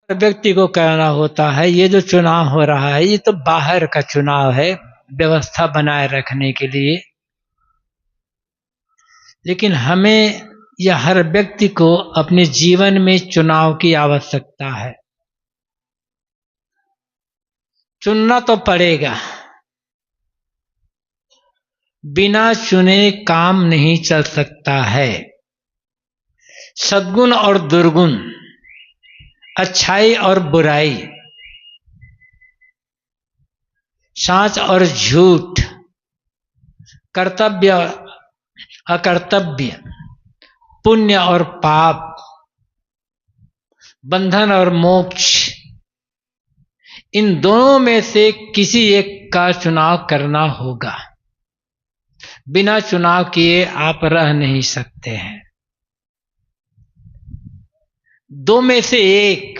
व्यक्ति को करना होता है। ये जो चुनाव हो रहा है ये तो बाहर का चुनाव है, व्यवस्था बनाए रखने के लिए, लेकिन हमें या हर व्यक्ति को अपने जीवन में चुनाव की आवश्यकता है। चुनना तो पड़ेगा, बिना चुने काम नहीं चल सकता है। सद्गुण और दुर्गुण, अच्छाई और बुराई, सच और झूठ, कर्तव्य अकर्तव्य, पुण्य और पाप, बंधन और मोक्ष, इन दोनों में से किसी एक का चुनाव करना होगा। बिना चुनाव किए आप रह नहीं सकते हैं। दो में से एक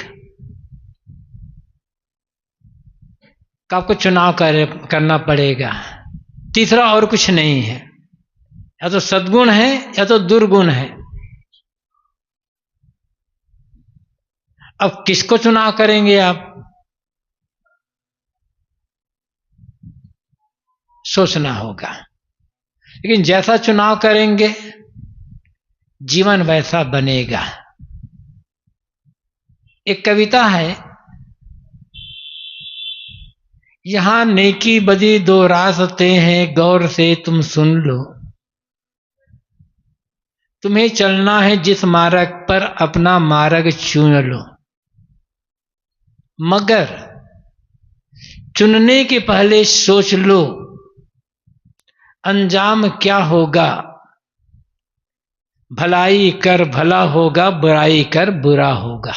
का आपको चुनाव करना पड़ेगा, तीसरा और कुछ नहीं है। या तो सद्गुण है या तो दुर्गुण है। अब किसको चुनाव करेंगे आप, सोचना होगा। लेकिन जैसा चुनाव करेंगे जीवन वैसा बनेगा। एक कविता है, यहां नेकी बदी दो रास्ते हैं, गौर से तुम सुन लो। तुम्हें चलना है जिस मार्ग पर, अपना मार्ग चुन लो। मगर चुनने के पहले सोच लो, अंजाम क्या होगा। भलाई कर भला होगा, बुराई कर बुरा होगा।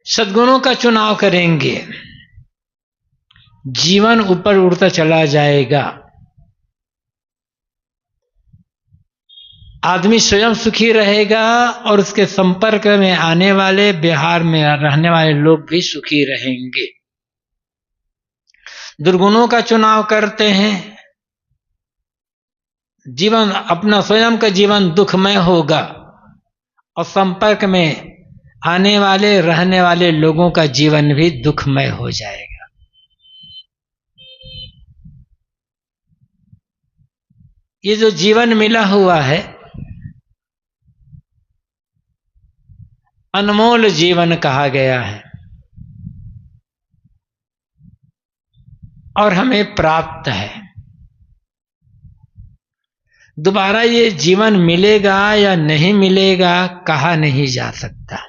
सद्गुणों का चुनाव करेंगे, जीवन ऊपर उड़ता चला जाएगा। आदमी स्वयं सुखी रहेगा और उसके संपर्क में आने वाले, व्यवहार में रहने वाले लोग भी सुखी रहेंगे। दुर्गुणों का चुनाव करते हैं, जीवन अपना स्वयं का जीवन दुखमय होगा और संपर्क में आने वाले रहने वाले लोगों का जीवन भी दुखमय हो जाएगा। ये जो जीवन मिला हुआ है अनमोल जीवन कहा गया है और हमें प्राप्त है। दोबारा ये जीवन मिलेगा या नहीं मिलेगा कहा नहीं जा सकता।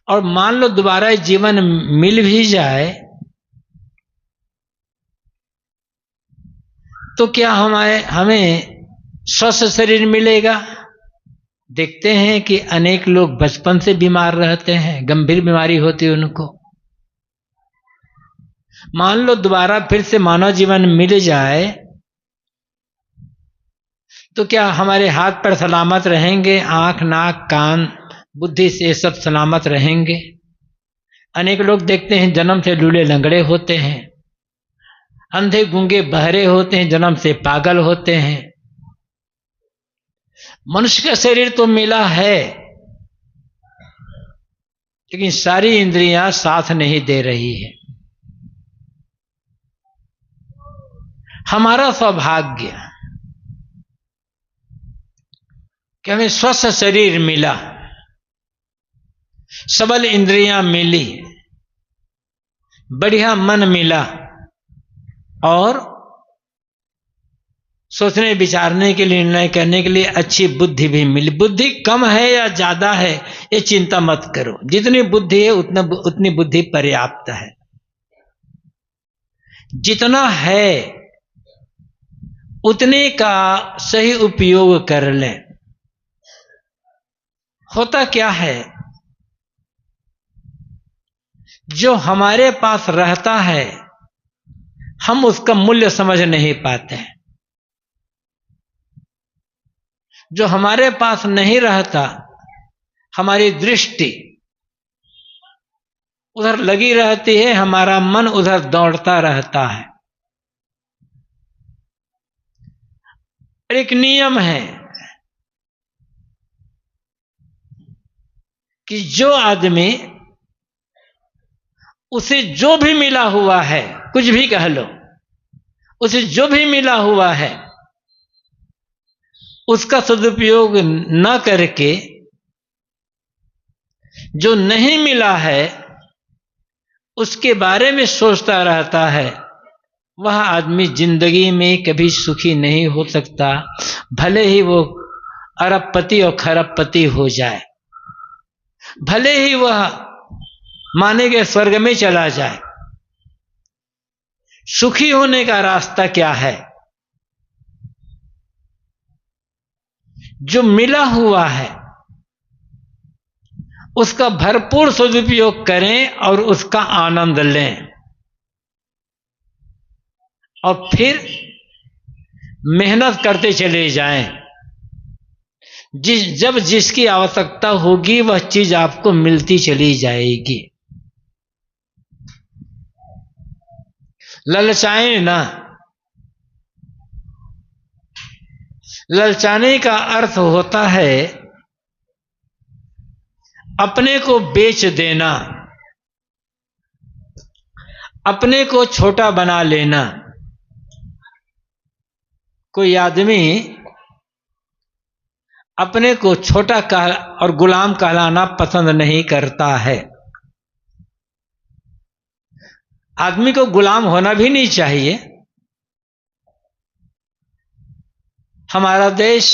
और मान लो दोबारा जीवन मिल भी जाए तो क्या हमें स्वस्थ शरीर मिलेगा। देखते हैं कि अनेक लोग बचपन से बीमार रहते हैं, गंभीर बीमारी होती है उनको। मान लो दोबारा फिर से मानव जीवन मिल जाए तो क्या हमारे हाथ पैर सलामत रहेंगे, आंख नाक कान बुद्धि से सब सलामत रहेंगे। अनेक लोग देखते हैं जन्म से लूले लंगड़े होते हैं, अंधे गूंगे बहरे होते हैं, जन्म से पागल होते हैं। मनुष्य का शरीर तो मिला है लेकिन सारी इंद्रियां साथ नहीं दे रही है। हमारा सौभाग्य कि हमें स्वस्थ शरीर मिला, सबल इंद्रियां मिली, बढ़िया मन मिला और सोचने विचारने के लिए, निर्णय करने के लिए अच्छी बुद्धि भी मिली। बुद्धि कम है या ज्यादा है ये चिंता मत करो, जितनी बुद्धि है उतनी बुद्धि पर्याप्त है। जितना है उतने का सही उपयोग कर लें। होता क्या है, जो हमारे पास रहता है हम उसका मूल्य समझ नहीं पाते हैं। जो हमारे पास नहीं रहता हमारी दृष्टि उधर लगी रहती है, हमारा मन उधर दौड़ता रहता है। और एक नियम है कि जो आदमी उसे जो भी मिला हुआ है, कुछ भी कह लो, उसे जो भी मिला हुआ है उसका सदुपयोग न करके जो नहीं मिला है उसके बारे में सोचता रहता है, वह आदमी जिंदगी में कभी सुखी नहीं हो सकता, भले ही वो अरबपति और खरबपति हो जाए, भले ही वह माने के स्वर्ग में चला जाए। सुखी होने का रास्ता क्या है? जो मिला हुआ है उसका भरपूर सदुपयोग करें और उसका आनंद लें, और फिर मेहनत करते चले जाएं। जब जिसकी आवश्यकता होगी वह चीज आपको मिलती चली जाएगी। ललचाएं ना। ललचाने का अर्थ होता है अपने को बेच देना, अपने को छोटा बना लेना। कोई आदमी अपने को छोटा और गुलाम कहलाना पसंद नहीं करता है। आदमी को गुलाम होना भी नहीं चाहिए। हमारा देश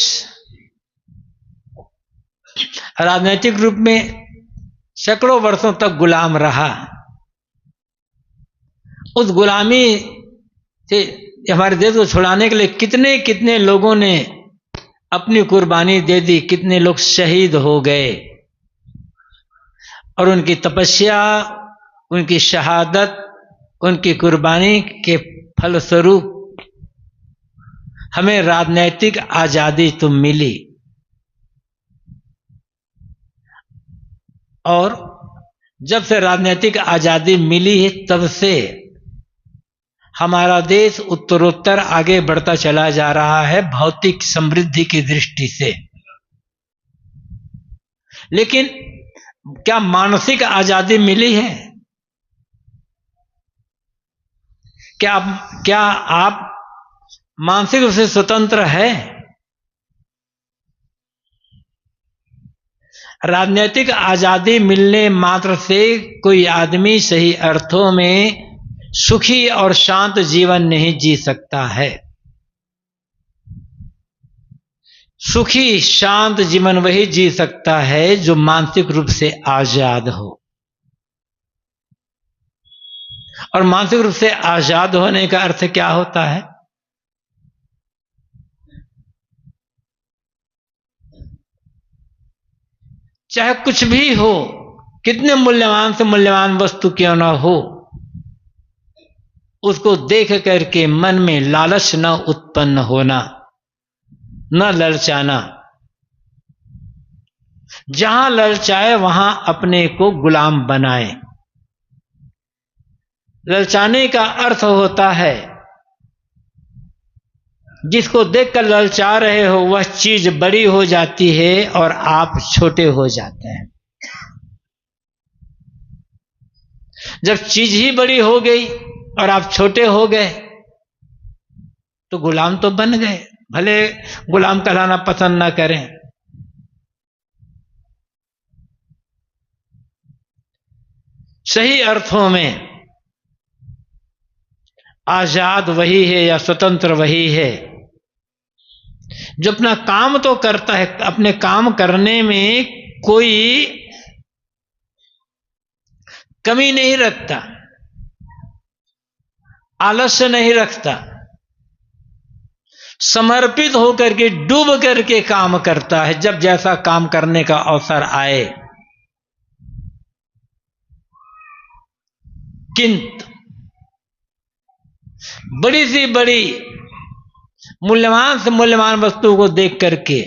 राजनीतिक रूप में सैकड़ों वर्षों तक गुलाम रहा। उस गुलामी से हमारे देश को छुड़ाने के लिए कितने कितने लोगों ने अपनी कुर्बानी दे दी, कितने लोग शहीद हो गए, और उनकी तपस्या, उनकी शहादत, उनकी कुर्बानी के फलस्वरूप हमें राजनैतिक आजादी तो मिली। और जब से राजनीतिक आजादी मिली है तब से हमारा देश उत्तरोत्तर आगे बढ़ता चला जा रहा है भौतिक समृद्धि की दृष्टि से। लेकिन क्या मानसिक आजादी मिली है? क्या आप मानसिक रूप से स्वतंत्र है? राजनीतिक आजादी मिलने मात्र से कोई आदमी सही अर्थों में सुखी और शांत जीवन नहीं जी सकता है। सुखी शांत जीवन वही जी सकता है जो मानसिक रूप से आजाद हो। और मानसिक रूप से आजाद होने का अर्थ क्या होता है? चाहे कुछ भी हो, कितने मूल्यवान से मूल्यवान वस्तु क्यों ना हो, उसको देख करके मन में लालच न उत्पन्न होना, न ललचाना। जहां ललचाए वहां अपने को गुलाम बनाए। ललचाने का अर्थ होता है जिसको देखकर ललचा रहे हो वह चीज बड़ी हो जाती है और आप छोटे हो जाते हैं। जब चीज ही बड़ी हो गई और आप छोटे हो गए तो गुलाम तो बन गए, भले गुलाम कहलाना पसंद ना करें। सही अर्थों में आजाद वही है या स्वतंत्र वही है जो अपना काम तो करता है, अपने काम करने में कोई कमी नहीं रखता, आलस्य नहीं रखता, समर्पित होकर के डूब करके काम करता है। जब जैसा काम करने का अवसर आए, किंतु बड़ी सी बड़ी मूल्यवान से मूल्यवान वस्तु को देख करके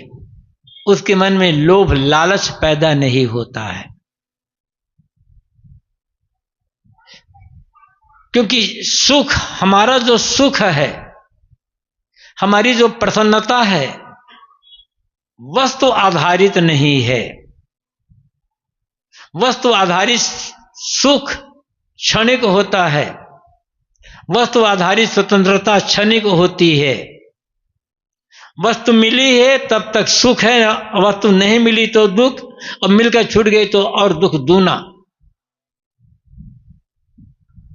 उसके मन में लोभ लालच पैदा नहीं होता है, क्योंकि सुख, हमारा जो सुख है, हमारी जो प्रसन्नता है वस्तु आधारित नहीं है। वस्तु आधारित सुख क्षणिक होता है, वस्तु आधारित स्वतंत्रता क्षणिक होती है। वस्तु मिली है तब तक सुख है, वस्तु नहीं मिली तो दुख, और मिलकर छूट गई तो और दुख दूना।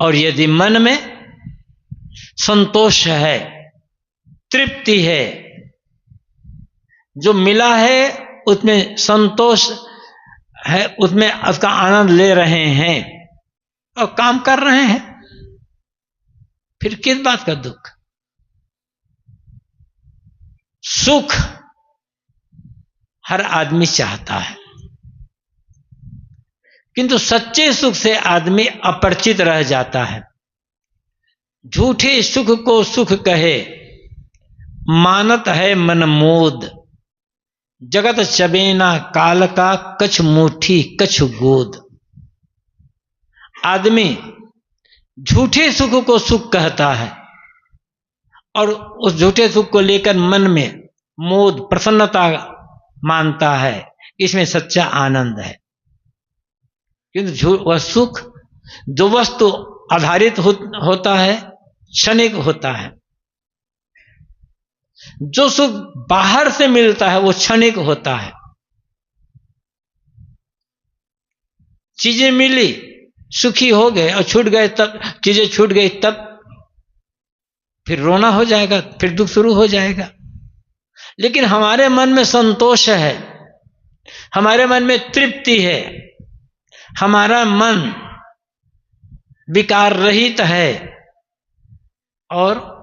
और यदि मन में संतोष है, तृप्ति है, जो मिला है उसमें संतोष है, उसमें उसका आनंद ले रहे हैं और काम कर रहे हैं, फिर किस बात का दुख? सुख हर आदमी चाहता है, किंतु सच्चे सुख से आदमी अपरिचित रह जाता है। झूठे सुख को सुख कहे, मानत है मन मोद। जगत चबेना काल का, कछ मुट्ठी कछ गोद। आदमी झूठे सुख को सुख कहता है और उस झूठे सुख को लेकर मन में मोद, प्रसन्नता मानता है, इसमें सच्चा आनंद है। किंतु वह सुख जो वस्तु आधारित होता है क्षणिक होता है। जो सुख बाहर से मिलता है वो क्षणिक होता है। चीजें मिली, सुखी हो गए और छूट गए, तब चीजें छूट गई तब फिर रोना हो जाएगा, फिर दुख शुरू हो जाएगा। लेकिन हमारे मन में संतोष है, हमारे मन में तृप्ति है, हमारा मन विकार रहित है और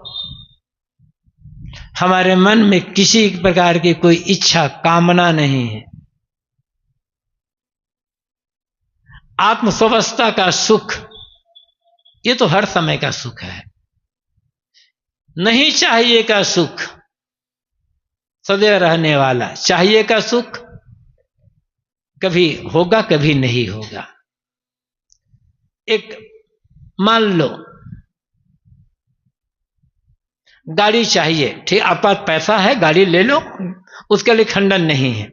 हमारे मन में किसी प्रकार की कोई इच्छा कामना नहीं है। आत्मस्वस्थता का सुख ये तो हर समय का सुख है। नहीं चाहिए का सुख सदैव रहने वाला, चाहिए का सुख कभी होगा कभी नहीं होगा। एक मान लो गाड़ी चाहिए, ठीक, आपके पास पैसा है, गाड़ी ले लो, उसके लिए खंडन नहीं है।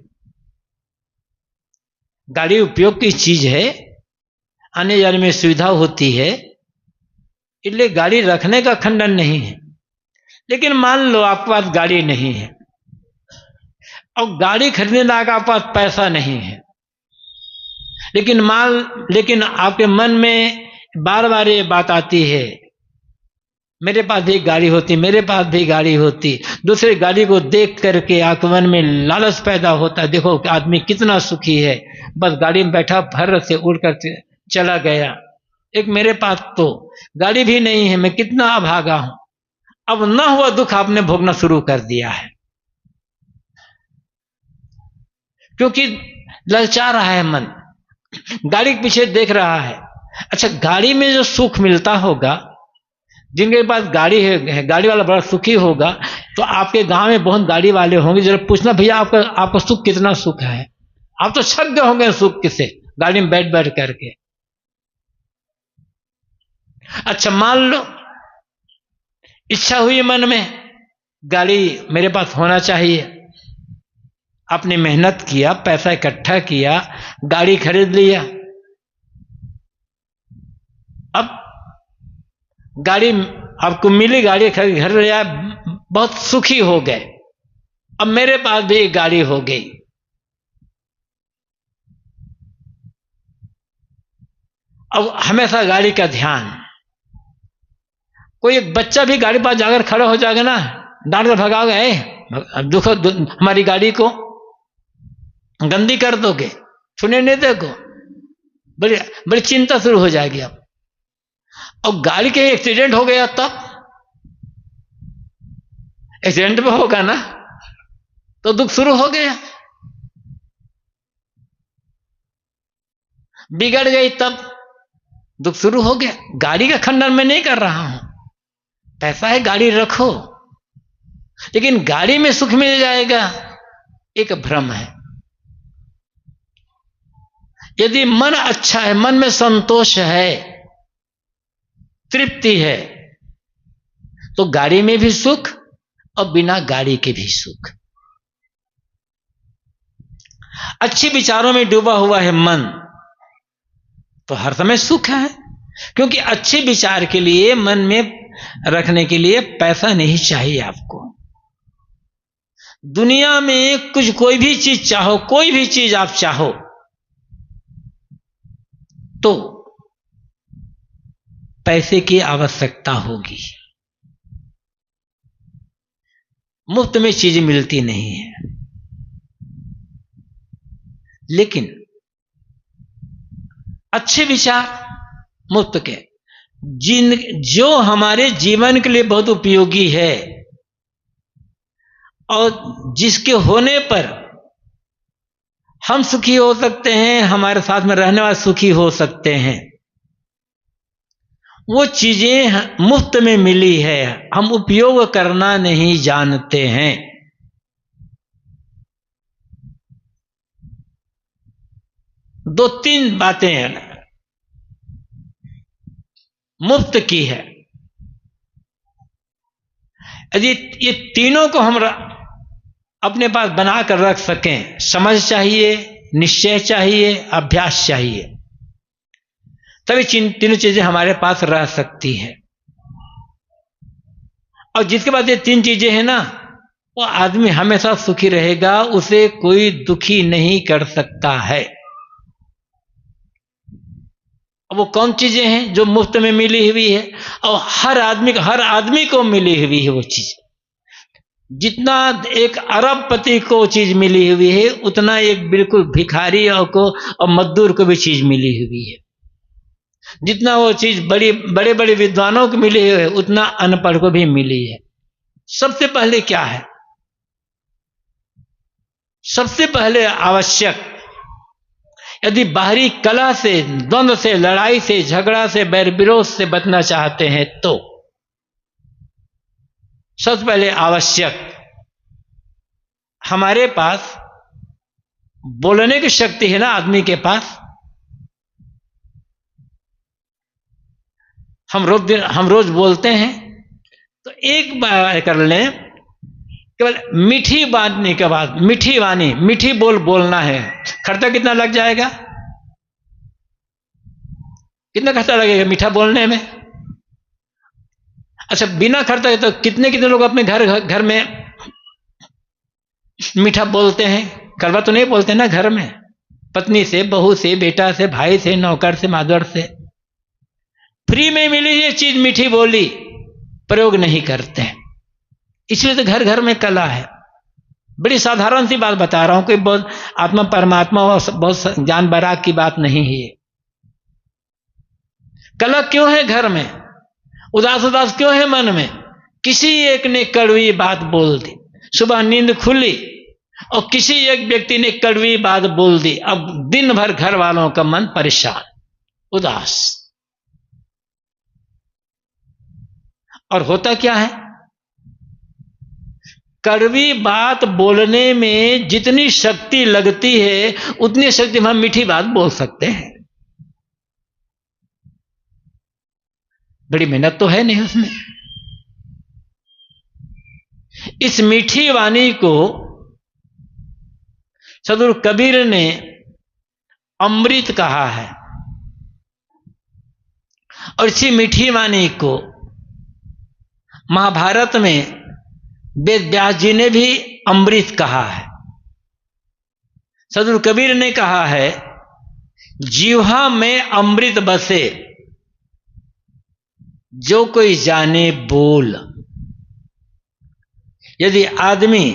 गाड़ी उपयोग की चीज है, आने जाने में सुविधा होती है, इसलिए गाड़ी रखने का खंडन नहीं है। लेकिन मान लो आपके पास गाड़ी नहीं है और गाड़ी खरीदने लायक आपके पास पैसा नहीं है, लेकिन आपके मन में बार बार ये बात आती है, मेरे पास भी गाड़ी होती, मेरे पास भी गाड़ी होती। दूसरे गाड़ी को देख करके आपके मन में लालच पैदा होता है, देखो आदमी कितना सुखी है, बस गाड़ी में बैठा फर से उड़कर चला गया। एक मेरे पास तो गाड़ी भी नहीं है, मैं कितना अभागा हूं। अब न हुआ दुख आपने भोगना शुरू कर दिया है, क्योंकि ललचा रहा है मन, गाड़ी के पीछे देख रहा है। अच्छा, गाड़ी में जो सुख मिलता होगा, जिनके पास गाड़ी है, गाड़ी वाला बड़ा सुखी होगा, तो आपके गांव में बहुत गाड़ी वाले होंगे, जरा पूछना भैया आपका सुख कितना सुख है। आप तो छक गए होंगे सुख किसे, गाड़ी में बैठ बैठ करके। अच्छा, मान लो इच्छा हुई मन में गाड़ी मेरे पास होना चाहिए, आपने मेहनत किया, पैसा इकट्ठा किया, गाड़ी खरीद लिया। अब गाड़ी आपको मिली, गाड़ी खरीद घर ले आए, बहुत सुखी हो गए। अब मेरे पास भी गाड़ी हो गई। अब हमेशा गाड़ी का ध्यान। कोई एक बच्चा भी गाड़ी पास जाकर खड़ा हो जाएगा ना, डांट कर भगाओगे, देखो हमारी गाड़ी को गंदी कर दोगे, सुने नहीं देखो, बड़ी चिंता शुरू हो जाएगी। अब और गाड़ी के एक्सीडेंट हो गया, तब एक्सीडेंट में होगा ना, तो दुख शुरू हो गया। बिगड़ गई तब दुख शुरू हो गया। गाड़ी का खंडन मैं नहीं कर रहा हूं, पैसा है गाड़ी रखो, लेकिन गाड़ी में सुख मिल जाएगा एक भ्रम है। यदि मन अच्छा है, मन में संतोष है, तृप्ति है, तो गाड़ी में भी सुख और बिना गाड़ी के भी सुख। अच्छे विचारों में डूबा हुआ है मन तो हर समय सुख है, क्योंकि अच्छे विचार के लिए मन में रखने के लिए पैसा नहीं चाहिए आपको। दुनिया में कुछ कोई भी चीज चाहो, कोई भी चीज आप चाहो तो पैसे की आवश्यकता होगी। मुफ्त में चीज मिलती नहीं है। लेकिन अच्छे विचार मुफ्त के जो हमारे जीवन के लिए बहुत उपयोगी है और जिसके होने पर हम सुखी हो सकते हैं, हमारे साथ में रहने वाले सुखी हो सकते हैं, वो चीजें मुफ्त में मिली है, हम उपयोग करना नहीं जानते हैं। दो तीन बातें मुफ्त की है। यदि ये तीनों को हम अपने पास बनाकर रख सकें, समझ चाहिए, निश्चय चाहिए, अभ्यास चाहिए, तभी तीनों चीजें हमारे पास रह सकती है। और जिसके पास ये तीन चीजें हैं ना, वो आदमी हमेशा सुखी रहेगा, उसे कोई दुखी नहीं कर सकता है। वो कौन चीजें हैं जो मुफ्त में मिली हुई है और हर आदमी को मिली हुई है वो चीज। जितना एक अरबपति को चीज मिली हुई है, उतना एक बिल्कुल भिखारी को और मजदूर को भी चीज मिली हुई है। जितना वो चीज बड़े बड़े विद्वानों को मिली है, उतना अनपढ़ को भी मिली है। सबसे पहले क्या है? सबसे पहले आवश्यक, यदि बाहरी कलह से, द्वंद्व से, लड़ाई से, झगड़ा से, बैर विरोध से बचना चाहते हैं तो सबसे पहले आवश्यक हमारे पास बोलने की शक्ति है ना आदमी के पास। हम रोज बोलते हैं, तो एक बार कर लें, केवल मीठी वाणी के बाद मीठी बोलना है। खर्चा कितना लग जाएगा? कितना खर्चा लगेगा मीठा बोलने में? अच्छा, बिना खर्चा तो कितने लोग अपने घर में मीठा बोलते हैं? कड़वा तो नहीं बोलते ना घर में, पत्नी से, बहू से, बेटा से, भाई से, नौकर से, मादर से। फ्री में मिली ये चीज मीठी बोली प्रयोग नहीं करते, इसलिए तो घर घर में कला है। बड़ी साधारण सी बात बता रहा हूं, कोई बहुत आत्मा परमात्मा बहुत ज्ञान बैराग की बात नहीं है। कला क्यों है घर में? उदास क्यों है मन में? किसी एक ने कड़वी बात बोल दी, सुबह नींद खुली और किसी एक व्यक्ति ने कड़वी बात बोल दी, अब दिन भर घर वालों का मन परेशान, उदास। और होता क्या है? कड़वी बात बोलने में जितनी शक्ति लगती है, उतनी शक्ति हम मीठी बात बोल सकते हैं। बड़ी मेहनत तो है नहीं उसमें। इस मीठी वाणी को सदगुरु कबीर ने अमृत कहा है, और इसी मीठी वाणी को महाभारत में वेद व्यास जी ने भी अमृत कहा है। सदगुरु कबीर ने कहा है, जीवा में अमृत बसे, जो कोई जाने बोल। यदि आदमी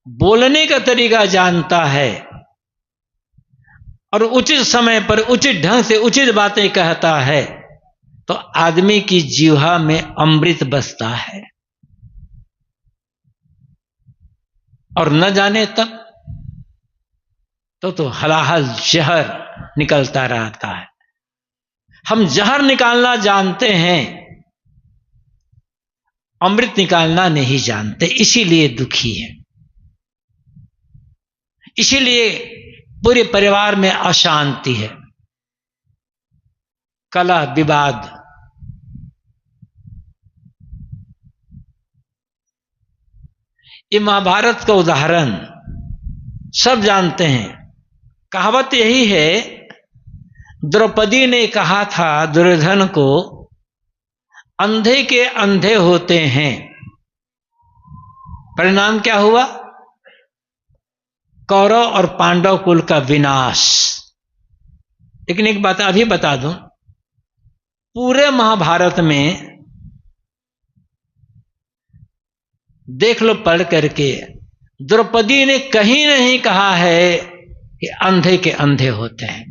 बोलने का तरीका जानता है और उचित समय पर उचित ढंग से उचित बातें कहता है, तो आदमी की जीवा में अमृत बसता है। और न जाने तब तो हलाहल जहर निकलता रहता है। हम जहर निकालना जानते हैं, अमृत निकालना नहीं जानते, इसीलिए दुखी है। इसीलिए पूरे परिवार में अशांति है, कलह विवाद। ये महाभारत का उदाहरण सब जानते हैं। कहावत यही है, द्रौपदी ने कहा था दुर्योधन को, अंधे के अंधे होते हैं। परिणाम क्या हुआ? कौरव और पांडव कुल का विनाश। लेकिन एक बात अभी बता दूं, पूरे महाभारत में देख लो पढ़ करके, द्रौपदी ने कहीं नहीं कहा है कि अंधे के अंधे होते हैं।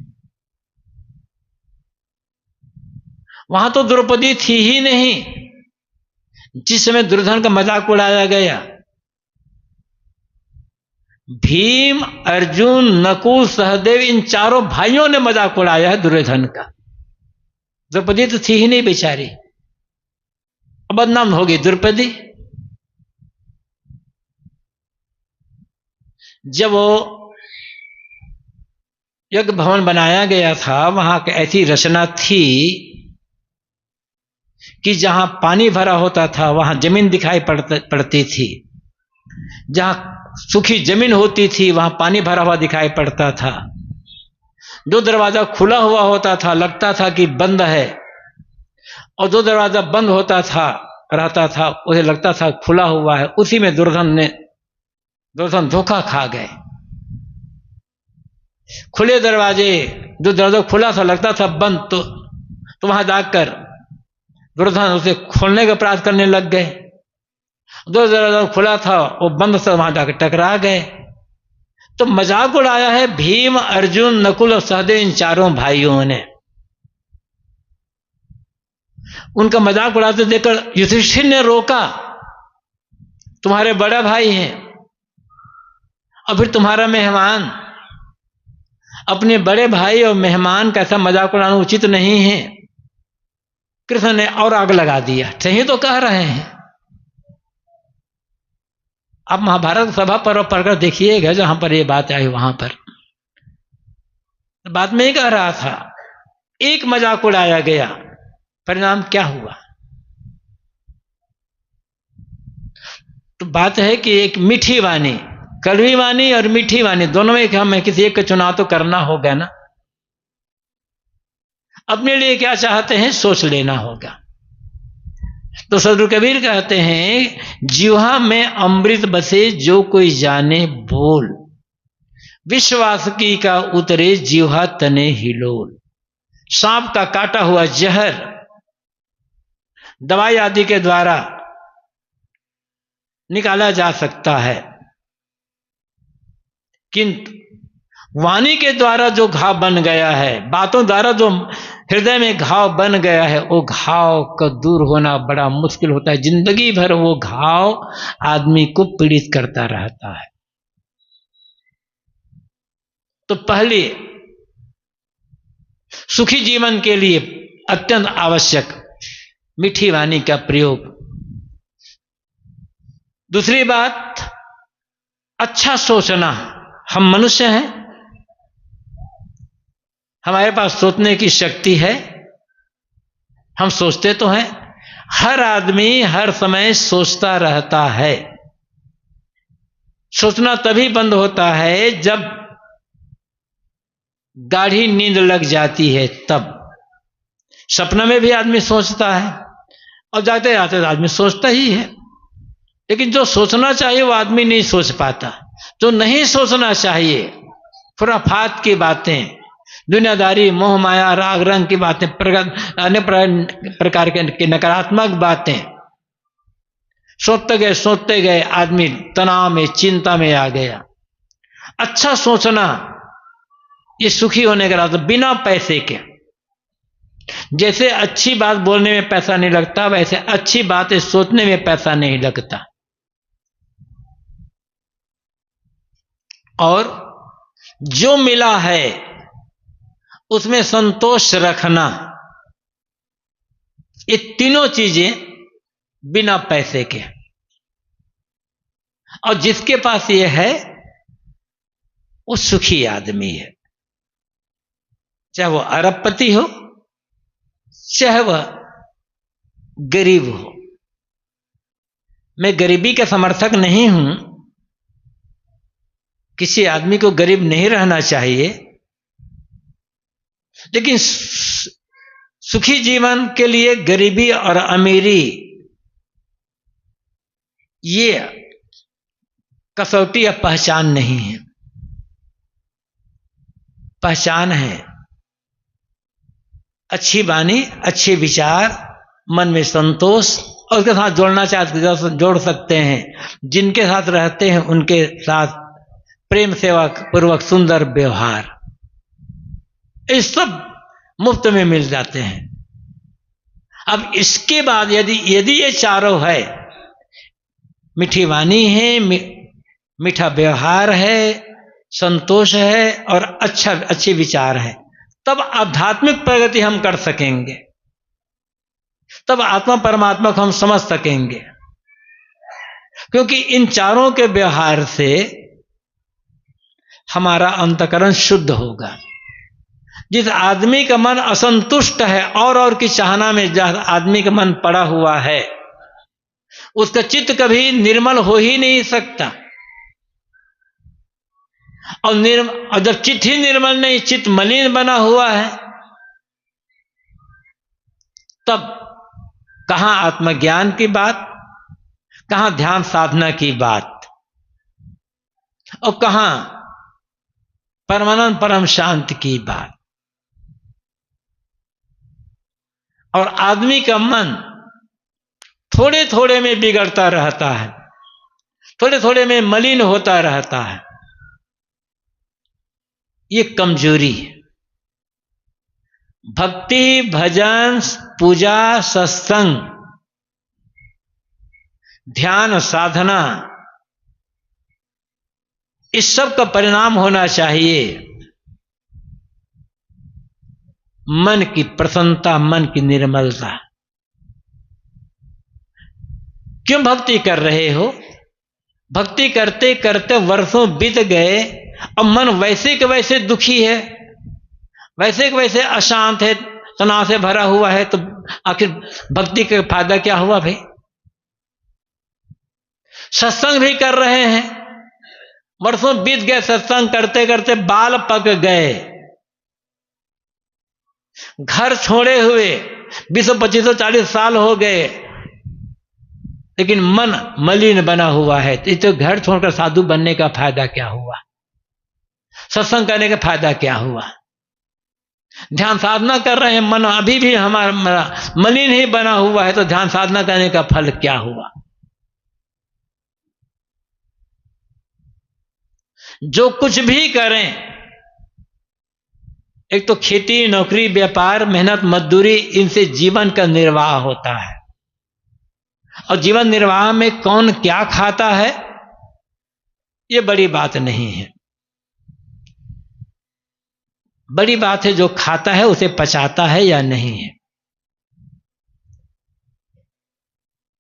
वहां तो द्रौपदी थी ही नहीं जिस समय दुर्योधन का मजाक उड़ाया गया। भीम, अर्जुन, नकुल, सहदेव, इन चारों भाइयों ने मजाक उड़ाया है दुर्योधन का। द्रौपदी तो थी ही नहीं बेचारी, अब बदनाम होगी द्रौपदी। जब वो यज्ञ भवन बनाया गया था, वहां की ऐसी रचना थी कि जहां पानी भरा होता था वहां जमीन दिखाई पड़ती थी, जहां सूखी जमीन होती थी वहां पानी भरा हुआ दिखाई पड़ता था। जो दरवाजा खुला हुआ होता था लगता था कि बंद है, और जो दरवाजा बंद होता था रहता था उसे लगता था खुला हुआ है। उसी में दुर्योधन धोखा खा गए। खुले दरवाजे, जो दरवाजा खुला था लगता था बंद, तो वहां जाकर दुर्योधन उसे खोलने का प्रयास करने लग गए। जो दरवाजा खुला था वो बंद से वहां जाकर टकरा गए। तो मजाक उड़ाया है भीम, अर्जुन, नकुल और सहदेव, इन चारों भाइयों ने। उनका मजाक उड़ाते देखकर युधिष्ठिर ने रोका, तुम्हारे बड़ा भाई हैं और फिर तुम्हारा मेहमान, अपने बड़े भाई और मेहमान का ऐसा मजाक उड़ाना उचित नहीं है। कृष्ण ने और आग लगा दिया, सही तो कह रहे हैं। आप महाभारत सभा पर पढ़कर देखिएगा, जहां पर ये बात आई वहां पर बात में ही कह रहा था, एक मजाक उड़ाया गया, परिणाम क्या हुआ? तो बात है कि एक मीठी वाणी, कड़वी वाणी और मीठी वाणी दोनों में हमें किसी एक का चुनाव तो करना होगा ना। अपने लिए क्या चाहते हैं सोच लेना होगा। तो सदगुरु कबीर कहते हैं, जिह्वा में अमृत बसे जो कोई जाने बोल, विश्वास की का उतरे जिह्वा तने हिलोल। सांप का काटा हुआ जहर दवाई आदि के द्वारा निकाला जा सकता है, किंतु वाणी के द्वारा जो घाव बन गया है, बातों द्वारा जो हृदय में घाव बन गया है, वो घाव का दूर होना बड़ा मुश्किल होता है। जिंदगी भर वो घाव आदमी को पीड़ित करता रहता है। तो पहले सुखी जीवन के लिए अत्यंत आवश्यक मीठी वाणी का प्रयोग। दूसरी बात, अच्छा सोचना। हम मनुष्य हैं, हमारे पास सोचने की शक्ति है, हम सोचते तो हैं। हर आदमी हर समय सोचता रहता है। सोचना तभी बंद होता है जब गाढ़ी नींद लग जाती है, तब। सपना में भी आदमी सोचता है और जाते जाते आदमी सोचता ही है, लेकिन जो सोचना चाहिए वो आदमी नहीं सोच पाता। जो नहीं सोचना चाहिए, खुराफात की बातें, दुनियादारी, मोह माया, राग रंग की बातें, अन्य प्रकार के नकारात्मक बातें सोचते गए आदमी तनाव में, चिंता में आ गया। अच्छा सोचना ये सुखी होने का रास्ता, बिना पैसे के। जैसे अच्छी बात बोलने में पैसा नहीं लगता, वैसे अच्छी बातें सोचने में पैसा नहीं लगता। और जो मिला है उसमें संतोष रखना, ये तीनों चीजें बिना पैसे के। और जिसके पास ये है वो सुखी आदमी है, चाहे वो अरबपति हो चाहे वह गरीब हो। मैं गरीबी का समर्थक नहीं हूं, किसी आदमी को गरीब नहीं रहना चाहिए, लेकिन सुखी जीवन के लिए गरीबी और अमीरी ये कसौटी या पहचान नहीं है। पहचान है अच्छी वाणी, अच्छे विचार, मन में संतोष, और उसके साथ जोड़ना चाहते जोड़ सकते हैं। जिनके साथ रहते हैं उनके साथ प्रेम सेवा पूर्वक सुंदर व्यवहार, ये सब मुफ्त में मिल जाते हैं। अब इसके बाद यदि ये चारों है, मीठी वाणी है, मीठा व्यवहार है, संतोष है और अच्छे विचार है, तब आध्यात्मिक प्रगति हम कर सकेंगे, तब आत्मा परमात्मा को हम समझ सकेंगे। क्योंकि इन चारों के व्यवहार से हमारा अंतःकरण शुद्ध होगा। जिस आदमी का मन असंतुष्ट है और की चाहना में जब आदमी का मन पड़ा हुआ है, उसका चित्त कभी निर्मल हो ही नहीं सकता। और जब चित्त ही निर्मल नहीं, चित्त मलिन बना हुआ है, तब कहां आत्मज्ञान की बात, कहां ध्यान साधना की बात, और कहां परमानंद परम शांति की बात। और आदमी का मन थोड़े थोड़े में बिगड़ता रहता है, थोड़े थोड़े में मलिन होता रहता है। ये कमजोरी है। भक्ति, भजन, पूजा, सत्संग, ध्यान, साधना, इस सब का परिणाम होना चाहिए मन की प्रसन्नता, मन की निर्मलता। क्यों भक्ति कर रहे हो? भक्ति करते करते वर्षों बीत गए और मन वैसे के वैसे दुखी है, वैसे के वैसे अशांत है, तनाव से भरा हुआ है, तो आखिर भक्ति का फायदा क्या हुआ भाई? सत्संग भी कर रहे हैं, वर्षों बीत गए, सत्संग करते करते बाल पक गए, घर छोड़े हुए 20, 25, 40 साल हो गए, लेकिन मन मलिन बना हुआ है। तो घर छोड़कर साधु बनने का फायदा क्या हुआ? सत्संग करने का फायदा क्या हुआ? ध्यान साधना कर रहे हैं, मन अभी भी हमारा मलिन ही बना हुआ है, तो ध्यान साधना करने का फल क्या हुआ? जो कुछ भी करें, एक तो खेती, नौकरी, व्यापार, मेहनत, मजदूरी, इनसे जीवन का निर्वाह होता है। और जीवन निर्वाह में कौन क्या खाता है, ये बड़ी बात नहीं है। बड़ी बात है जो खाता है उसे पचाता है या नहीं है।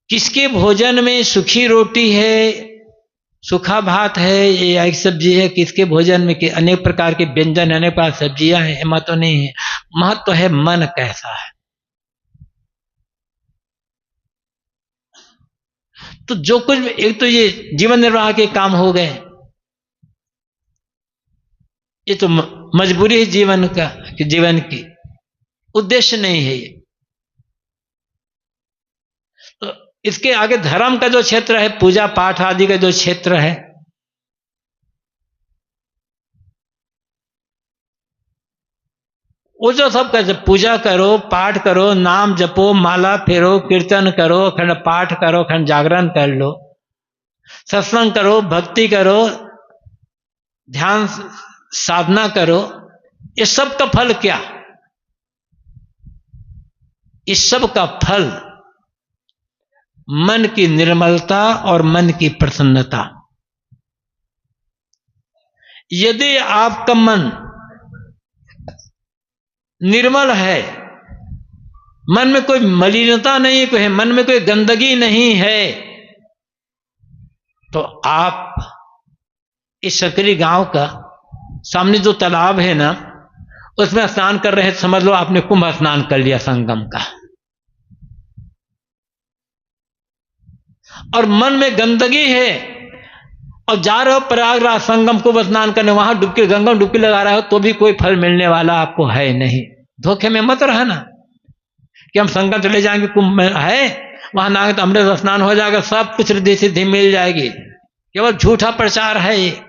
किसके भोजन में सूखी रोटी है, सूखा भात है या एक सब्जी है, किसके भोजन में कि अनेक प्रकार के व्यंजन, अनेक प्रकार सब्जियां हैं, महत्व नहीं है। महत्व है मन कैसा है। तो जो कुछ, एक तो ये जीवन निर्वाह के काम हो गए, ये तो मजबूरी है जीवन का, कि जीवन की उद्देश्य नहीं है ये। तो इसके आगे धर्म का जो क्षेत्र है, पूजा पाठ आदि का जो क्षेत्र है, वो जो सब कहते, पूजा करो, पाठ करो, नाम जपो, माला फेरो, कीर्तन करो, अखंड पाठ करो, अखंड जागरण कर लो, सत्संग करो, भक्ति करो, ध्यान साधना करो, ये सब का फल क्या? इस सब का फल मन की निर्मलता और मन की प्रसन्नता। यदि आपका मन निर्मल है, मन में कोई मलिनता नहीं है, मन में कोई गंदगी नहीं है, तो आप इस सकरी गांव का सामने जो तालाब है ना, उसमें स्नान कर रहे हैं, समझ लो आपने कुंभ स्नान कर लिया संगम का। और मन में गंदगी है, और जा रहे हो प्रयागराज संगम को स्नान करने, वहां डुबकी, गंगा में डुबकी लगा रहे हो तो भी कोई फल मिलने वाला आपको है नहीं। धोखे में मत रहना कि हम संगम चले जाएंगे, कुंभ में है वहां नहाएंगे तो अमृत स्नान हो जाएगा, सब कुछ रिद्धि सिद्धि मिल जाएगी। केवल झूठा प्रचार है ये।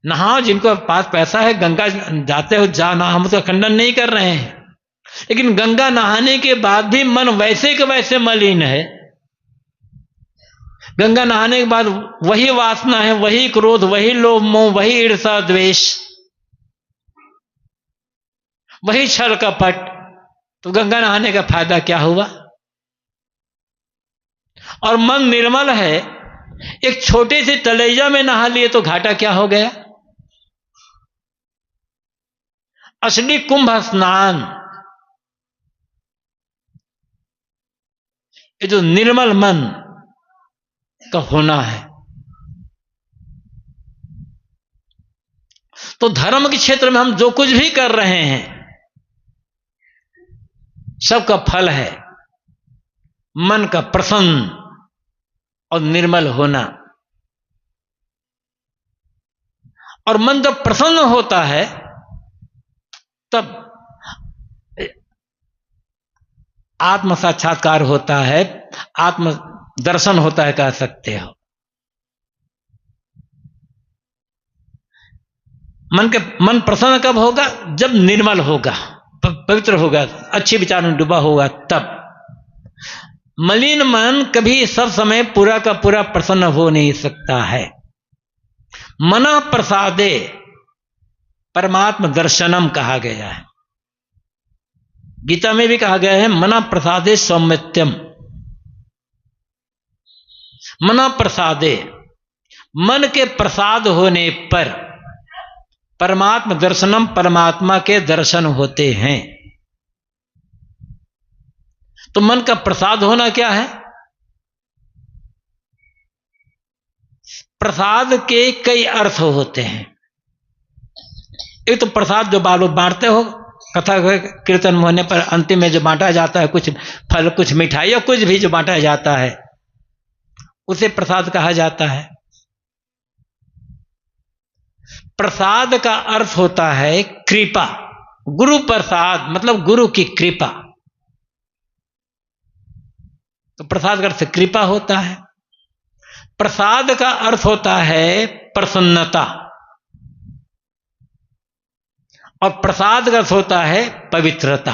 नहाओ, जिनको पास पैसा है गंगा जाते हो जा, ना हम उसका खंडन नहीं कर रहे हैं, लेकिन गंगा नहाने के बाद भी मन वैसे के वैसे मलिन है। गंगा नहाने के बाद वही वासना है, वही क्रोध, वही लोभ मोह, वही ईर्षा द्वेष, वही छल कपट, तो गंगा नहाने का फायदा क्या हुआ? और मन निर्मल है, एक छोटे से तलैया में नहा लिए तो घाटा क्या हो गया? असली कुंभ स्नान ये जो निर्मल मन का होना है। तो धर्म के क्षेत्र में हम जो कुछ भी कर रहे हैं सबका फल है मन का प्रसन्न और निर्मल होना। और मन जब प्रसन्न होता है तब आत्म साक्षात्कार होता है, आत्म दर्शन होता है, कह सकते हो। मन प्रसन्न कब होगा? जब निर्मल होगा, पवित्र होगा, अच्छे विचार में डूबा होगा तब। मलिन मन कभी सब समय पूरा का पूरा प्रसन्न हो नहीं सकता है। मना प्रसादे परमात्म दर्शनम कहा गया है, गीता में भी कहा गया है मना प्रसादे सौम्यत्यम। मना प्रसादे, मन के प्रसाद होने पर परमात्म दर्शनम, परमात्मा के दर्शन होते हैं। तो मन का प्रसाद होना क्या है? प्रसाद के कई अर्थ होते हैं। एक तो प्रसाद जो बालो बांटते हो, कथा कीर्तन होने पर अंतिम में जो बांटा जाता है, कुछ फल, कुछ मिठाई या कुछ भी जो बांटा जाता है उसे प्रसाद कहा जाता है। प्रसाद का अर्थ होता है कृपा। गुरु प्रसाद मतलब गुरु की कृपा। तो प्रसाद का अर्थ कृपा होता है। प्रसाद का अर्थ होता है प्रसन्नता, और प्रसाद का अर्थ होता है पवित्रता।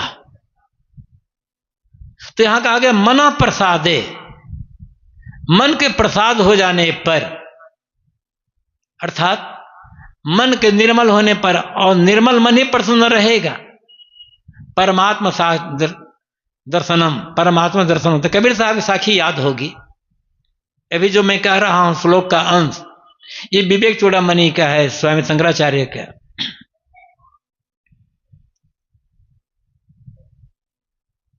तो यहां कहा गया मना प्रसादे, मन के प्रसाद हो जाने पर, अर्थात मन के निर्मल होने पर, और निर्मल मन ही प्रसन्न रहेगा। परमात्मा दर्शनम, परमात्मा दर्शन होता। कबीर साहब की साखी याद होगी। अभी जो मैं कह रहा हूं श्लोक का अंश, ये विवेक चूड़ामणि का है, स्वामी शंकराचार्य का।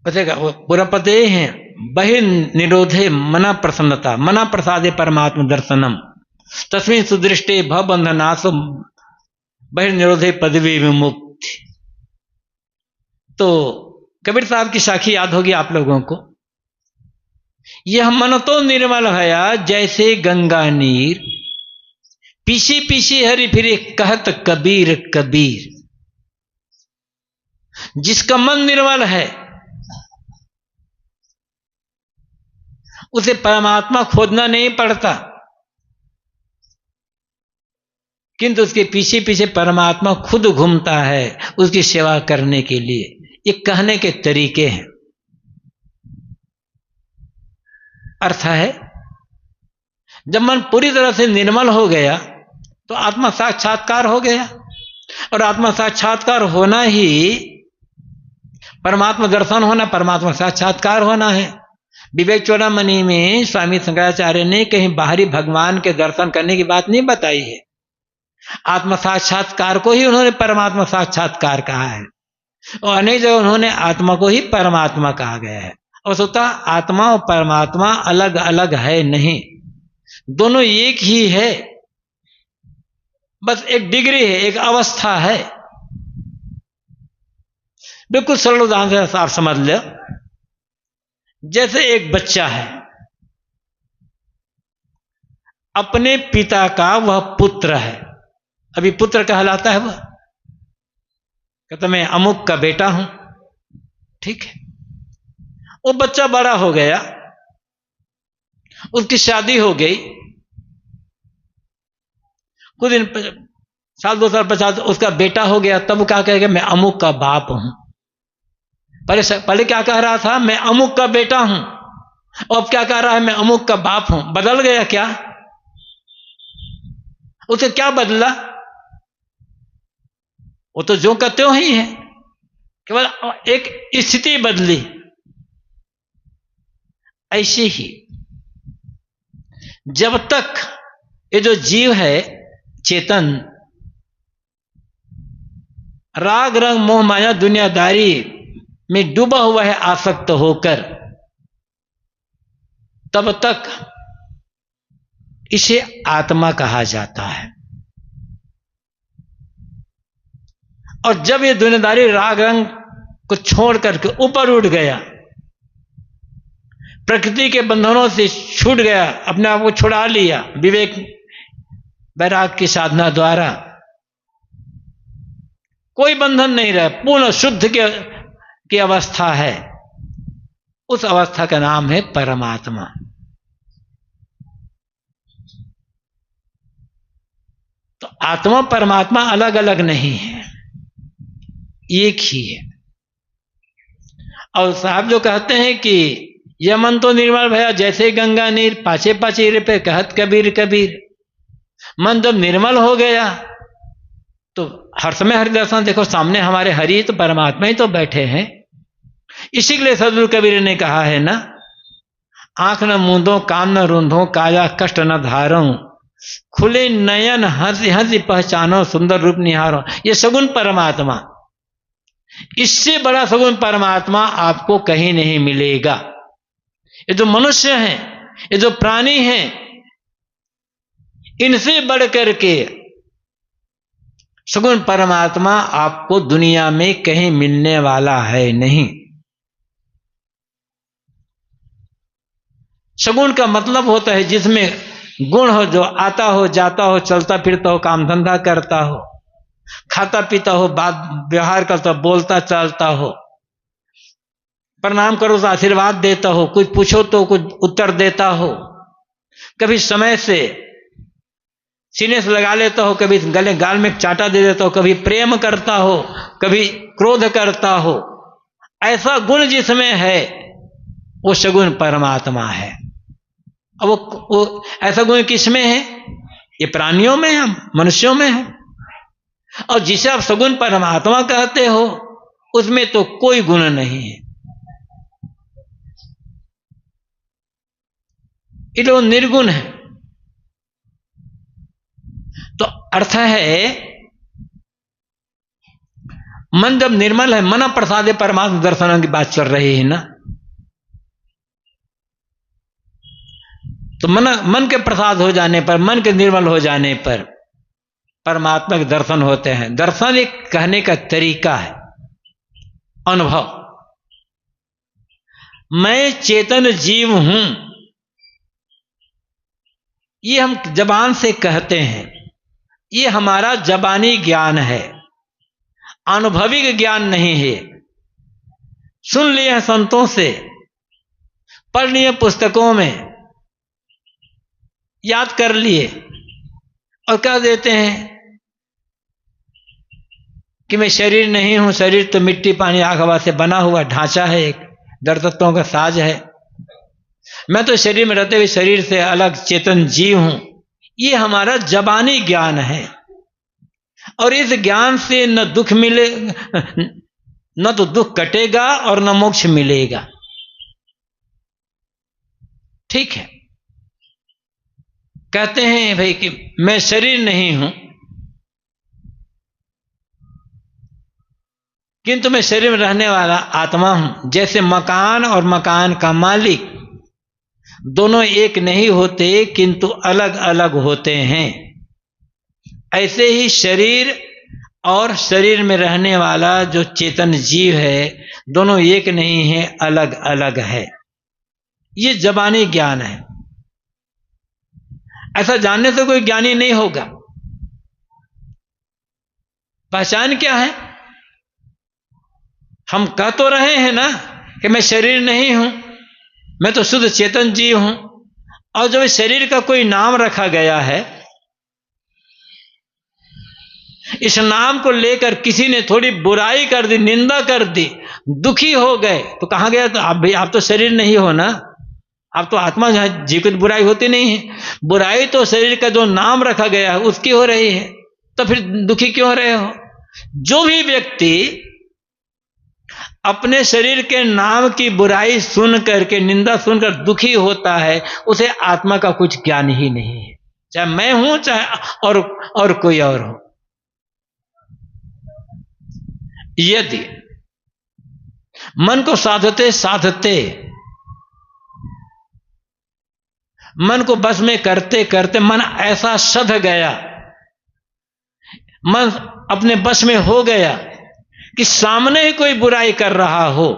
पतेगा वो पूरा पते हैं, बहि निरोधे मना प्रसन्नता, मना प्रसादे परमात्मा दर्शनम, तस्मिन् सुदृष्टे भवबंधनासो बहिर्निरोधे पदवी विमुक्ति। तो कबीर साहब की साखी याद होगी आप लोगों को। यह मन तो निर्मल भया जैसे गंगा नीर, पीछे पीछे हरि फिरे कहत कबीर कबीर। जिसका मन निर्मल है उसे परमात्मा खोजना नहीं पड़ता, किंतु उसके पीछे पीछे परमात्मा खुद घूमता है उसकी सेवा करने के लिए। ये कहने के तरीके हैं। अर्थ है जब मन पूरी तरह से निर्मल हो गया तो आत्मा साक्षात्कार हो गया, और आत्मा साक्षात्कार होना ही परमात्मा दर्शन होना, परमात्मा साक्षात्कार होना है। विवेक चूड़ामणि में स्वामी शंकराचार्य ने कहीं बाहरी भगवान के दर्शन करने की बात नहीं बताई है। आत्म साक्षात्कार को ही उन्होंने परमात्मा साक्षात्कार कहा है, और अनेक जगह उन्होंने आत्मा को ही परमात्मा कहा गया है। और सोता आत्मा और परमात्मा अलग अलग है नहीं, दोनों एक ही है, बस एक डिग्री है, एक अवस्था है। बिल्कुल सरल उदाहरण से आप समझ लो, जैसे एक बच्चा है, अपने पिता का वह पुत्र है, अभी पुत्र कहलाता है वह। कहता मैं अमुक का बेटा हूं, ठीक है। वो बच्चा बड़ा हो गया, उसकी शादी हो गई, कुछ दिन साल 2 साल 50 उसका बेटा हो गया, तब क्या कहेगा मैं अमुक का बाप हूं। पहले क्या कह रहा था, मैं अमुक का बेटा हूं, और अब क्या कह रहा है, मैं अमुक का बाप हूं। बदल गया क्या? उसे क्या बदला? वो तो जो का त्यों ही है, केवल एक स्थिति बदली। ऐसे ही जब तक ये जो जीव है चेतन राग रंग मोह माया दुनियादारी में डूबा हुआ है आसक्त होकर, तब तक इसे आत्मा कहा जाता है। और जब ये दुनियादारी राग रंग को छोड़ करके ऊपर उठ गया, प्रकृति के बंधनों से छूट गया, अपने आप को छुड़ा लिया विवेक वैराग की साधना द्वारा, कोई बंधन नहीं रहा, पूर्ण शुद्ध की अवस्था है, उस अवस्था का नाम है परमात्मा। तो आत्मा परमात्मा अलग अलग नहीं है, एक ही है। और साहब जो कहते हैं कि यह मन तो निर्मल भया जैसे गंगा नीर, पाछे पाछे पे कहत कबीर कबीर। मन जब निर्मल हो गया तो हर समय हरि दर्शन, देखो सामने हमारे हरि तो परमात्मा ही तो बैठे हैं। इसी के लिए सदगुरु कबीर ने कहा है ना, आंख न मूंदो कान न रूंधो काया कष्ट न धारो, खुले नयन हंसी हंसी पहचानो सुंदर रूप निहारो। ये सगुण परमात्मा, इससे बड़ा सगुण परमात्मा आपको कहीं नहीं मिलेगा। ये जो मनुष्य हैं, ये जो प्राणी हैं, इनसे बढ़ करके सगुण परमात्मा आपको दुनिया में कहीं मिलने वाला है नहीं। सगुण का मतलब होता है जिसमें गुण हो, जो आता हो जाता हो, चलता फिरता हो, काम धंधा करता हो, खाता पीता हो, बात व्यवहार करता हो, बोलता चालता हो, प्रणाम करो तो आशीर्वाद देता हो, कुछ पूछो तो कुछ उत्तर देता हो, कभी समय से सीने से लगा लेता हो, कभी गले गाल में चाटा दे देता हो, कभी प्रेम करता हो, कभी क्रोध करता हो। ऐसा गुण जिसमें है वो सगुण परमात्मा है। अब वो ऐसा गुण किसमें है? ये प्राणियों में है, मनुष्यों में है। और जिसे आप सगुण परमात्मा कहते हो उसमें तो कोई गुण नहीं है, ये लोग निर्गुण है। तो अर्थ है मन जब निर्मल है, मन प्रसादे परमात्मा दर्शन की बात चल रही है ना, तो मन के प्रसाद हो जाने पर, मन के निर्मल हो जाने पर परमात्मा के दर्शन होते हैं। दर्शन एक कहने का तरीका है, अनुभव। मैं चेतन जीव हूं, ये हम जबान से कहते हैं, ये हमारा जबानी ज्ञान है, अनुभविक ज्ञान नहीं है। सुन लिए संतों से, पढ़ लिए पुस्तकों में, याद कर लिए और कह देते हैं कि मैं शरीर नहीं हूं। शरीर तो मिट्टी पानी आग हवा से बना हुआ ढांचा है, एक जड़ तत्वों का साज है। मैं तो शरीर में रहते हुए शरीर से अलग चेतन जीव हूं। ये हमारा जबानी ज्ञान है, और इस ज्ञान से न दुख मिले, न तो दुख कटेगा और न मोक्ष मिलेगा। ठीक है, कहते हैं भाई कि मैं शरीर नहीं हूं, किंतु मैं शरीर में रहने वाला आत्मा हूं। जैसे मकान और मकान का मालिक दोनों एक नहीं होते किंतु अलग अलग होते हैं, ऐसे ही शरीर और शरीर में रहने वाला जो चेतन जीव है दोनों एक नहीं है, अलग अलग है। ये जबानी ज्ञान है। ऐसा जानने से कोई ज्ञानी नहीं होगा। पहचान क्या है? हम कह तो रहे हैं ना कि मैं शरीर नहीं हूं, मैं तो शुद्ध चेतन जीव हूं, और जब शरीर का कोई नाम रखा गया है, इस नाम को लेकर किसी ने थोड़ी बुराई कर दी, निंदा कर दी, दुखी हो गए, तो कहा गया तो आप भाई आप तो शरीर नहीं हो ना, आप तो आत्मा है, जी कुछ बुराई होती नहीं है। बुराई तो शरीर का जो नाम रखा गया है उसकी हो रही है, तो फिर दुखी क्यों हो रहे हो? जो भी व्यक्ति अपने शरीर के नाम की बुराई सुन करके, निंदा सुनकर दुखी होता है, उसे आत्मा का कुछ ज्ञान ही नहीं है, चाहे मैं हूं चाहे और कोई और हो। यदि मन को साधते साधते, मन को बस में करते करते मन ऐसा सध गया, मन अपने बस में हो गया कि सामने ही कोई बुराई कर रहा हो,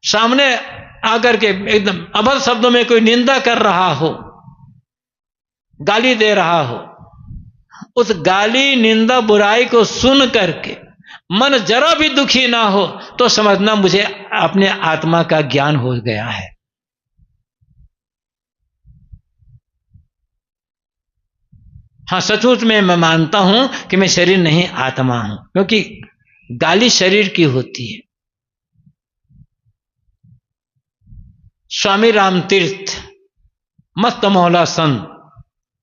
सामने आकर के एकदम अभद्र शब्दों में कोई निंदा कर रहा हो, गाली दे रहा हो, उस गाली निंदा बुराई को सुन करके मन जरा भी दुखी ना हो, तो समझना मुझे अपने आत्मा का ज्ञान हो गया है। हाँ, सचमुच में मैं मानता हूं कि मैं शरीर नहीं आत्मा हूं, क्योंकि गाली शरीर की होती है। स्वामी रामतीर्थ मस्त मौला संत,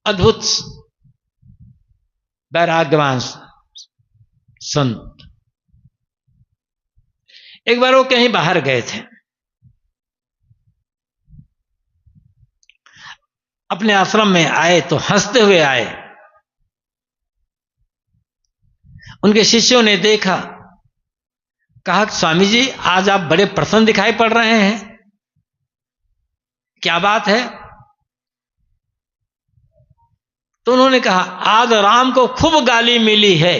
अद्भुत वैराग्यवान संत, एक बार वो कहीं बाहर गए थे, अपने आश्रम में आए तो हंसते हुए आए। उनके शिष्यों ने देखा, कहा स्वामी जी आज आप बड़े प्रसन्न दिखाई पड़ रहे हैं, क्या बात है? तो उन्होंने कहा आज राम को खूब गाली मिली है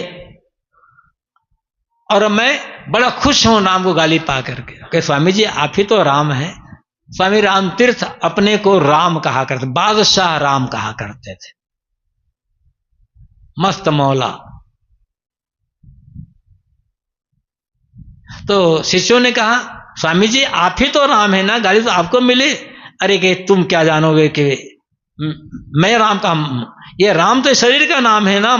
और मैं बड़ा खुश हूं राम को गाली पा करके। कि स्वामी जी आप ही तो राम हैं। स्वामी राम तीर्थ अपने को राम कहा करते, बादशाह राम कहा करते थे, मस्त मौला। तो शिष्यों ने कहा स्वामी जी आप ही तो राम है ना, गाली तो आपको मिले। अरे कि तुम क्या जानोगे कि मैं राम का, ये राम तो शरीर का नाम है ना,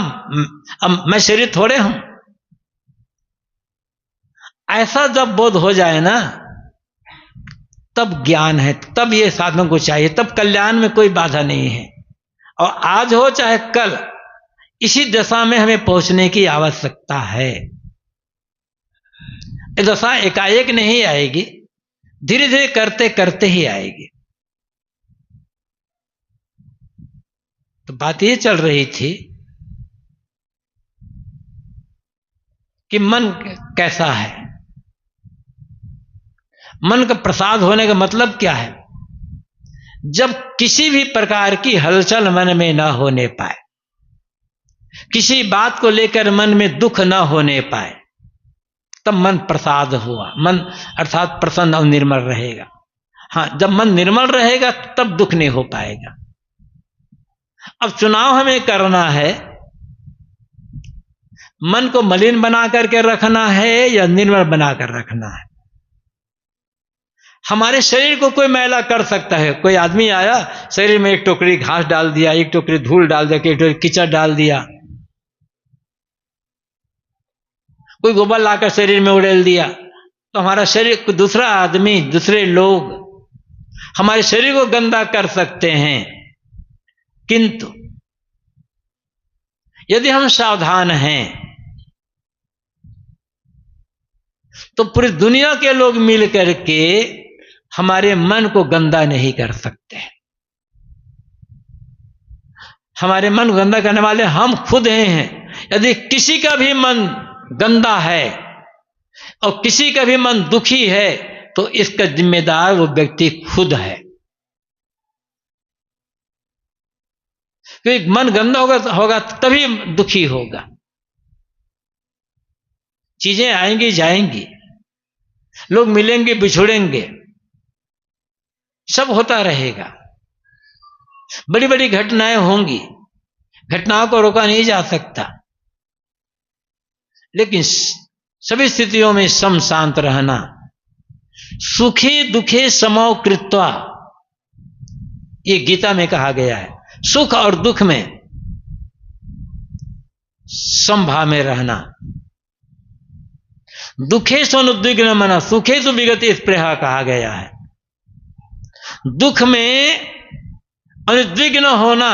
मैं शरीर थोड़े हूं। ऐसा जब बोध हो जाए ना, तब ज्ञान है, तब ये साधनों को चाहिए, तब कल्याण में कोई बाधा नहीं है। और आज हो चाहे कल, इसी दशा में हमें पहुंचने की आवश्यकता है। ये दशा एकाएक नहीं आएगी, धीरे धीरे करते करते ही आएगी। तो बात ये चल रही थी कि मन कैसा है, मन का प्रसाद होने का मतलब क्या है? जब किसी भी प्रकार की हलचल मन में ना होने पाए, किसी बात को लेकर मन में दुख ना होने पाए, तब मन प्रसाद हुआ। मन अर्थात प्रसन्न और निर्मल रहेगा। हाँ, जब मन निर्मल रहेगा तब दुख नहीं हो पाएगा। अब चुनाव हमें करना है, मन को मलिन बना करके रखना है या निर्मल बना कर रखना है। हमारे शरीर को कोई मैला कर सकता है। कोई आदमी आया, शरीर में एक टोकरी घास डाल दिया, एक टोकरी धूल डाल दिया, एक टोकरी कीचड़ डाल दिया, कोई गोबर लाकर शरीर में उड़ेल दिया, तो हमारा शरीर, दूसरा आदमी, दूसरे लोग हमारे शरीर को गंदा कर सकते हैं। किंतु यदि हम सावधान हैं तो पूरी दुनिया के लोग मिल करके हमारे मन को गंदा नहीं कर सकते। हमारे मन को गंदा करने वाले हम खुद हैं। यदि किसी का भी मन गंदा है और किसी का भी मन दुखी है, तो इसका जिम्मेदार वो व्यक्ति खुद है। क्योंकि मन गंदा होगा तभी दुखी होगा। चीजें आएंगी जाएंगी, लोग मिलेंगे बिछुड़ेंगे, सब होता रहेगा, बड़ी बड़ी घटनाएं होंगी, घटनाओं को रोका नहीं जा सकता, लेकिन सभी स्थितियों में सम शांत रहना। सुखे दुखे समौ कृत्वा, ये गीता में कहा गया है। सुख और दुख में समभाव में रहना। दुखेषु अनुद्विग्न मना सुखेषु विगते स्पृहा कहा गया है। दुख में अनुद्विग्न होना,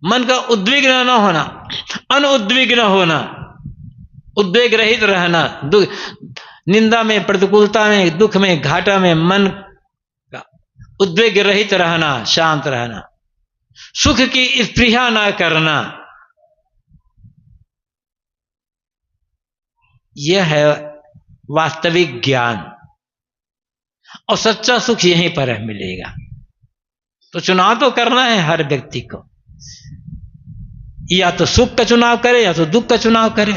मन का उद्विग्न न होना, अनुद्विग्न होना, उद्वेग रहित रहना। निंदा में, प्रतिकूलता में, दुख में, घाटा में मन का उद्वेग रहित रहना, शांत रहना। सुख की स्पृहा ना करना, यह है वास्तविक ज्ञान। और सच्चा सुख यहीं पर मिलेगा। तो चुनाव तो करना है हर व्यक्ति को, या तो सुख का चुनाव करे या तो दुख का चुनाव करे।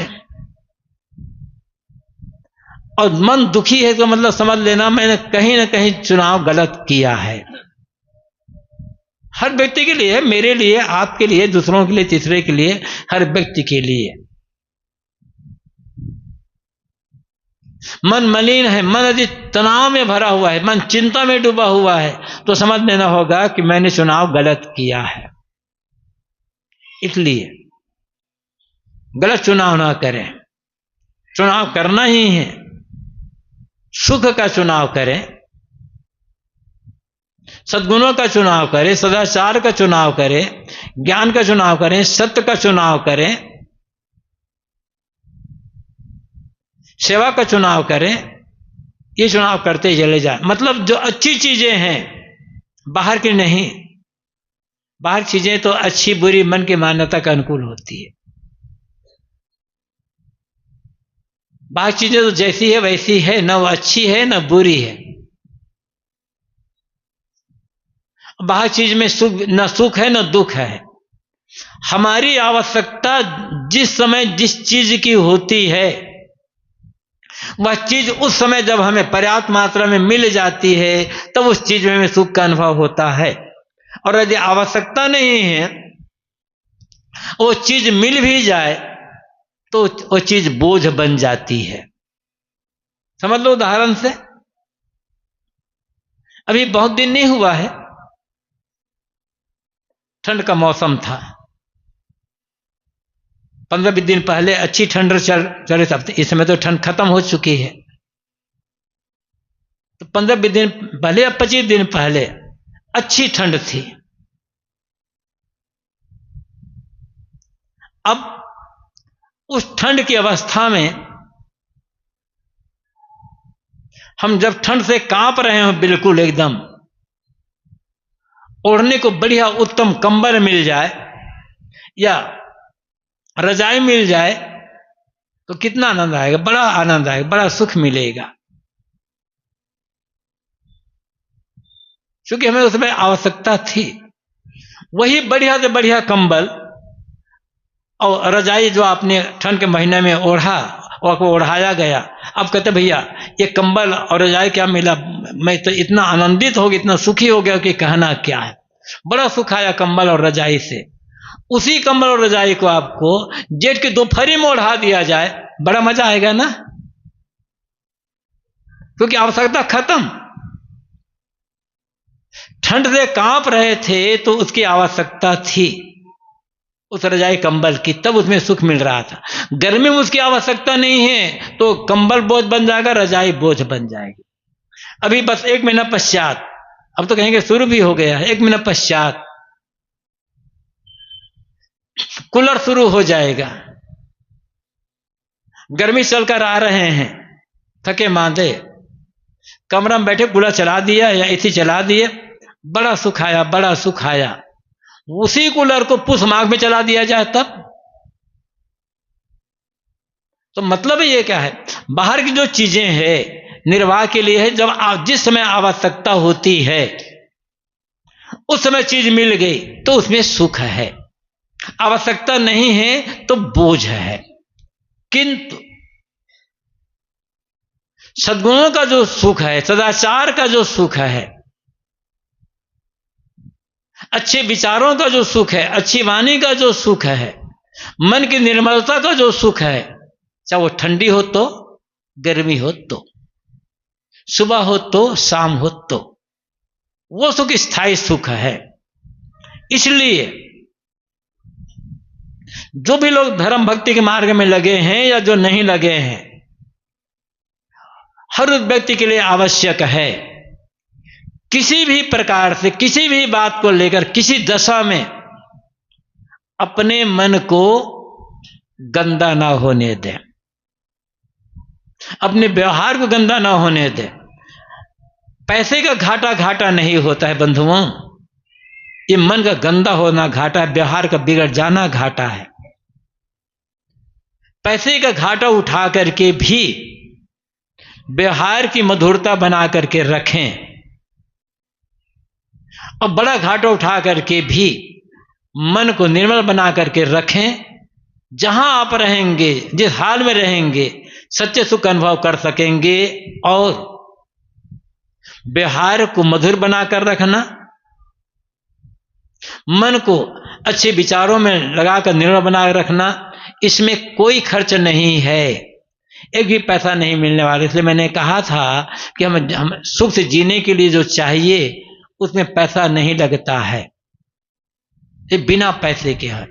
और मन दुखी है तो मतलब समझ लेना मैंने कहीं ना कहीं चुनाव गलत किया है। हर व्यक्ति के लिए, मेरे लिए, आपके लिए, दूसरों के लिए, तीसरे के लिए, हर व्यक्ति के लिए। मन मलिन है, मन यदि तनाव में भरा हुआ है, मन चिंता में डूबा हुआ है, तो समझ लेना होगा कि मैंने चुनाव गलत किया है। इसलिए गलत चुनाव ना करें, चुनाव करना ही है। सुख का चुनाव करें, सद्गुणों का चुनाव करें, सदाचार का चुनाव करें, ज्ञान का चुनाव करें, सत्य का चुनाव करें, सेवा का चुनाव करें। ये चुनाव करते चले जाए। मतलब जो अच्छी चीजें हैं, बाहर की नहीं। बाहर चीजें तो अच्छी बुरी मन की मान्यता के अनुकूल होती है। बाहर चीजें तो जैसी है वैसी है, न वो अच्छी है न बुरी है। बाहर चीज में सुख न सुख है न दुख है। हमारी आवश्यकता जिस समय जिस चीज की होती है, वह चीज उस समय जब हमें पर्याप्त मात्रा में मिल जाती है, तब उस चीज में हमें सुख का अनुभव होता है। और यदि आवश्यकता नहीं है, वो चीज मिल भी जाए तो वो चीज बोझ बन जाती है। समझ लो उदाहरण से, अभी बहुत दिन नहीं हुआ है, ठंड का मौसम था। 15-20 दिन पहले अच्छी ठंड चल रही थी। इस समय तो ठंड खत्म हो चुकी है। तो 15-20 दिन पहले या 25 दिन पहले अच्छी ठंड थी। अब उस ठंड की अवस्था में हम जब ठंड से कांप रहे हो बिल्कुल एकदम, ओढ़ने को बढ़िया उत्तम कंबल मिल जाए या रजाई मिल जाए तो कितना आनंद आएगा, बड़ा आनंद आएगा, बड़ा सुख मिलेगा। क्योंकि हमें उसमें आवश्यकता थी। वही बढ़िया से बढ़िया कंबल और रजाई जो आपने ठंड के महीने में ओढ़ा और आपको ओढ़ाया गया, अब कहते भैया ये कंबल और रजाई क्या मिला, मैं तो इतना आनंदित हो गया, इतना सुखी हो गया कि कहना क्या है। बड़ा सुख आया कंबल और रजाई से। उसी कंबल और रजाई को आपको जेठ की दोपहरी में ओढ़ा दिया जाए, बड़ा मजा आएगा ना, क्योंकि आवश्यकता खत्म। ठंड से कांप रहे थे तो उसकी आवश्यकता थी उस रजाई कंबल की, तब उसमें सुख मिल रहा था। गर्मी में उसकी आवश्यकता नहीं है तो कंबल बोझ बन जाएगा, रजाई बोझ बन जाएगी। अभी बस 1 महीना पश्चात, अब तो कहेंगे शुरू भी हो गया है, 1 महीना पश्चात कूलर शुरू हो जाएगा। गर्मी चलकर आ रहे हैं, थके मांदे, कमरा में बैठे कूलर चला दिया या एसी चला दिए, बड़ा सुख आया, बड़ा सुख आया। उसी कूलर को पुष माघ में चला दिया जाए तब तो मतलब ये क्या है, बाहर की जो चीजें हैं निर्वाह के लिए है। जब जिस समय आवश्यकता होती है उस समय चीज मिल गई तो उसमें सुख है, आवश्यकता नहीं है तो बोझ है। किंतु सद्गुणों का जो सुख है, सदाचार का जो सुख है, अच्छे विचारों का जो सुख है, अच्छी वाणी का जो सुख है, मन की निर्मलता का जो सुख है, चाहे वो ठंडी हो तो, गर्मी हो तो, सुबह हो तो, शाम हो तो, वो सुख स्थायी सुख है। इसलिए जो भी लोग धर्म भक्ति के मार्ग में लगे हैं या जो नहीं लगे हैं, हर व्यक्ति के लिए आवश्यक है किसी भी प्रकार से, किसी भी बात को लेकर, किसी दशा में अपने मन को गंदा ना होने दें, अपने व्यवहार को गंदा ना होने दें। पैसे का घाटा घाटा नहीं होता है बंधुओं, ये मन का गंदा होना घाटा है, व्यवहार का बिगड़ जाना घाटा है। पैसे का घाटा उठा करके भी व्यवहार की मधुरता बना करके रखें, और बड़ा घाटा उठा करके भी मन को निर्मल बना करके रखें। जहां आप रहेंगे, जिस हाल में रहेंगे, सच्चे सुख का अनुभव कर सकेंगे। और व्यवहार को मधुर बनाकर रखना, मन को अच्छे विचारों में लगाकर निर्मल बनाकर रखना, इसमें कोई खर्च नहीं है, एक भी पैसा नहीं मिलने वाला। इसलिए मैंने कहा था कि हम सुख से जीने के लिए जो चाहिए उसमें पैसा नहीं लगता है, ये बिना पैसे के है।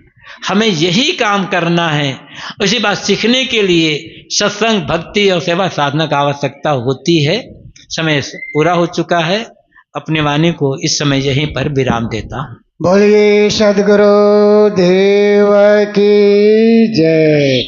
हमें यही काम करना है। उसी बात सीखने के लिए सत्संग, भक्ति और सेवा साधना की आवश्यकता होती है। समय पूरा हो चुका है, अपनी वाणी को इस समय यहीं पर विराम देता हूं। बोलिए सद्गुरु देव की जय।